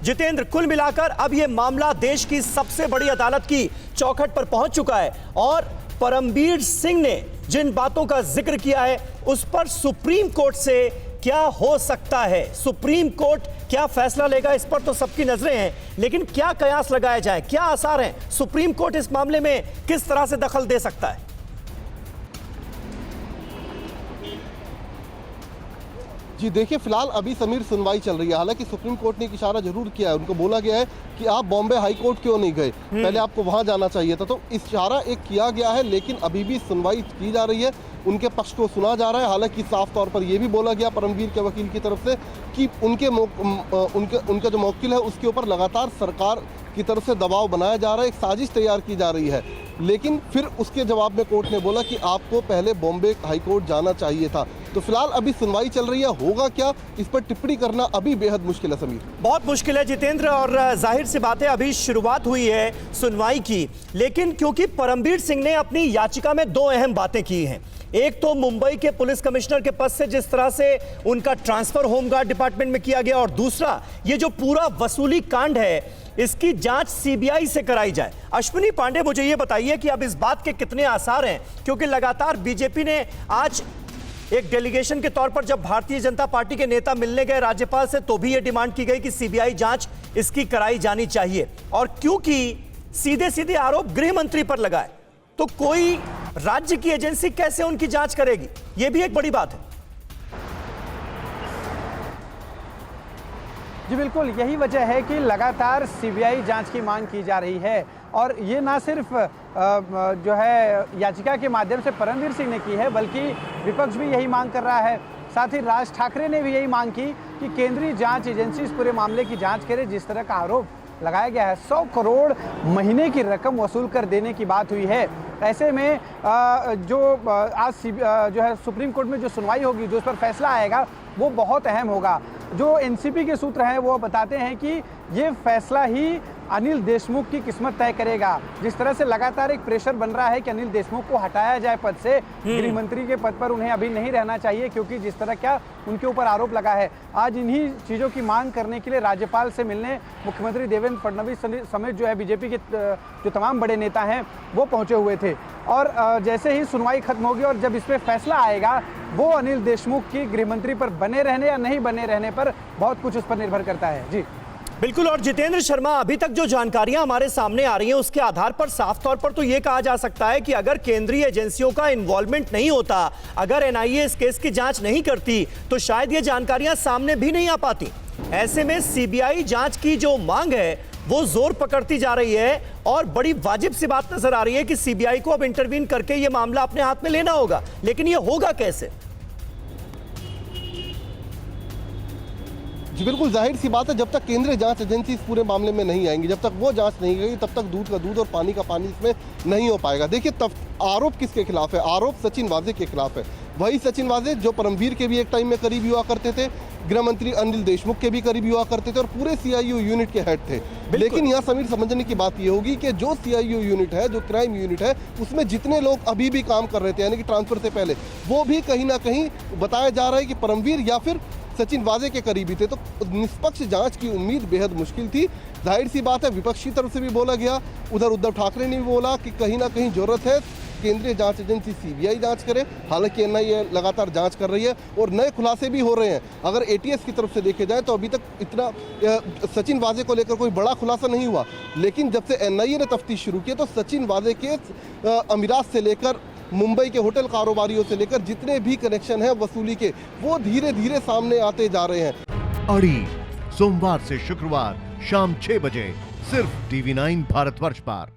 जितेंद्र, कुल मिलाकर अब यह मामला देश की सबसे बड़ी अदालत की चौखट पर पहुंच चुका है और परमबीर सिंह ने जिन बातों का जिक्र किया है उस पर सुप्रीम कोर्ट से क्या हो सकता है, सुप्रीम कोर्ट क्या फैसला लेगा, इस पर तो सबकी नजरें हैं। लेकिन क्या कयास लगाया जाए, क्या आसार हैं, सुप्रीम कोर्ट इस मामले में किस तरह से दखल दे सकता है? जी देखिए, फिलहाल अभी समीर सुनवाई चल रही है। हालांकि सुप्रीम कोर्ट ने एक इशारा जरूर किया है, उनको बोला गया है कि आप बॉम्बे हाई कोर्ट क्यों नहीं गए, पहले आपको वहां जाना चाहिए था। तो इशारा एक किया गया है, लेकिन अभी भी सुनवाई की जा रही है, उनके पक्ष को सुना जा रहा है। हालांकि साफ तौर पर यह भी बोला गया परमबीर के वकील की तरफ से कि उनका जो मौकिल है उसके ऊपर लगातार सरकार की तरफ से दबाव बनाया जा रहा है, एक साजिश तैयार की जा रही है। लेकिन फिर उसके जवाब में कोर्ट ने बोला कि आपको पहले बॉम्बे हाई कोर्ट जाना चाहिए था। तो फिलहाल अभी सुनवाई चल रही है, होगा क्या इस पर टिप्पणी करना अभी बेहद मुश्किल है समीर। बहुत मुश्किल है जितेंद्र, और जाहिर सी बात है अभी शुरुआत हुई है सुनवाई की। लेकिन क्योंकि परमबीर सिंह ने अपनी याचिका में दो अहम बातें की हैं, एक तो मुंबई के पुलिस कमिश्नर के पद से जिस तरह से उनका ट्रांसफर होमगार्ड डिपार्टमेंट में किया गया, और दूसरा ये जो पूरा वसूली कांड है इसकी जांच सीबीआई से कराई जाए। अश्विनी पांडे, मुझे ये बताइए कि अब इस बात के कितने आसार हैं, क्योंकि लगातार बीजेपी ने आज एक डेलीगेशन के तौर पर जब भारतीय जनता पार्टी के नेता मिलने गए राज्यपाल से तो भी यह डिमांड की गई कि सीबीआई जांच इसकी कराई जानी चाहिए, और क्योंकि सीधे सीधे आरोप गृह मंत्री पर लगाए तो कोई राज्य की एजेंसी कैसे उनकी जांच करेगी, यह भी एक बड़ी बात है। जी बिल्कुल, यही वजह है कि लगातार सीबीआई जांच की मांग की जा रही है, और ये ना सिर्फ जो है याचिका के माध्यम से परमबीर सिंह ने की है, बल्कि विपक्ष भी यही मांग कर रहा है। साथ ही राज ठाकरे ने भी यही मांग की कि केंद्रीय जांच एजेंसी इस पूरे मामले की जांच करे। जिस तरह का आरोप लगाया गया है, 100 करोड़ महीने की रकम वसूल कर देने की बात हुई है। ऐसे में जो आज जो है सुप्रीम कोर्ट में जो सुनवाई होगी, जो उस पर फैसला आएगा, वो बहुत अहम होगा। जो एनसीपी के सूत्र हैं वो बताते हैं कि ये फैसला ही अनिल देशमुख की किस्मत तय करेगा। जिस तरह से लगातार एक प्रेशर बन रहा है कि अनिल देशमुख को हटाया जाए पद से, गृह मंत्री के पद पर उन्हें अभी नहीं रहना चाहिए, क्योंकि जिस तरह क्या उनके ऊपर आरोप लगा है। आज इन्हीं चीज़ों की मांग करने के लिए राज्यपाल से मिलने मुख्यमंत्री देवेंद्र फडणवीस समेत जो है बीजेपी के जो तमाम बड़े नेता हैं वो पहुंचे हुए थे। और जैसे ही सुनवाई खत्म होगी और जब इस पर फैसला आएगा, वो अनिल देशमुख की गृह मंत्री पर बने रहने या नहीं बने रहने पर बहुत कुछ उस पर निर्भर करता है। जी बिल्कुल, और जितेंद्र शर्मा, अभी तक जो जानकारियां हमारे सामने आ रही हैं उसके आधार पर साफ तौर पर तो यह कहा जा सकता है कि अगर केंद्रीय एजेंसियों का इन्वॉल्वमेंट नहीं होता, अगर एनआईए इस केस की जांच नहीं करती, तो शायद ये जानकारियां सामने भी नहीं आ पाती। ऐसे में सीबीआई जांच की जो मांग है वो जोर पकड़ती जा रही है, और बड़ी वाजिब सी बात नजर आ रही है कि सीबीआई को अब इंटरवीन करके ये मामला अपने हाथ में लेना होगा। लेकिन ये होगा कैसे? जी बिल्कुल, जाहिर सी बात है, जब तक केंद्रीय जांच एजेंसी इस पूरे मामले में नहीं आएंगी, जब तक वो जांच नहीं करेगी, तब तक दूध का दूध और पानी का पानी इसमें नहीं हो पाएगा। देखिए, तब आरोप किसके खिलाफ है? आरोप सचिन वाजे के खिलाफ है। वही सचिन वाजे जो परमबीर के भी एक टाइम में करीब हुआ करते थे, गृह मंत्री अनिल देशमुख के भी करीब हुआ करते थे, और पूरे सीआईयू यूनिट के हेड थे। लेकिन यहाँ समीर समझने की बात यह होगी कि जो सीआईयू यूनिट है, जो क्राइम यूनिट है, उसमें जितने लोग अभी भी काम कर रहे थे, यानी कि ट्रांसफर से पहले, वो भी कहीं ना कहीं बताया जा रहा है कि परमबीर या फिर सचिन वाजे के करीबी थे। तो निष्पक्ष जांच की उम्मीद बेहद मुश्किल थी। जाहिर सी बात है, विपक्ष की तरफ से भी बोला गया, उधर उद्धव ठाकरे ने भी बोला कि कहीं ना कहीं जरूरत है केंद्रीय जांच एजेंसी सीबीआई जांच करे। हालांकि एनआईए लगातार जांच कर रही है और नए खुलासे भी हो रहे हैं। अगर एटीएस की तरफ से देखे जाए तो अभी तक इतना सचिन वाजे को लेकर कोई बड़ा खुलासा नहीं हुआ, लेकिन जब से एनआईए ने तफ्तीश शुरू की तो सचिन वाजे के अमीरात से लेकर मुंबई के होटल कारोबारियों से लेकर जितने भी कनेक्शन हैं वसूली के, वो धीरे धीरे सामने आते जा रहे हैं। अड़ी सोमवार से शुक्रवार शाम 6 बजे सिर्फ TV9 भारतवर्ष पर।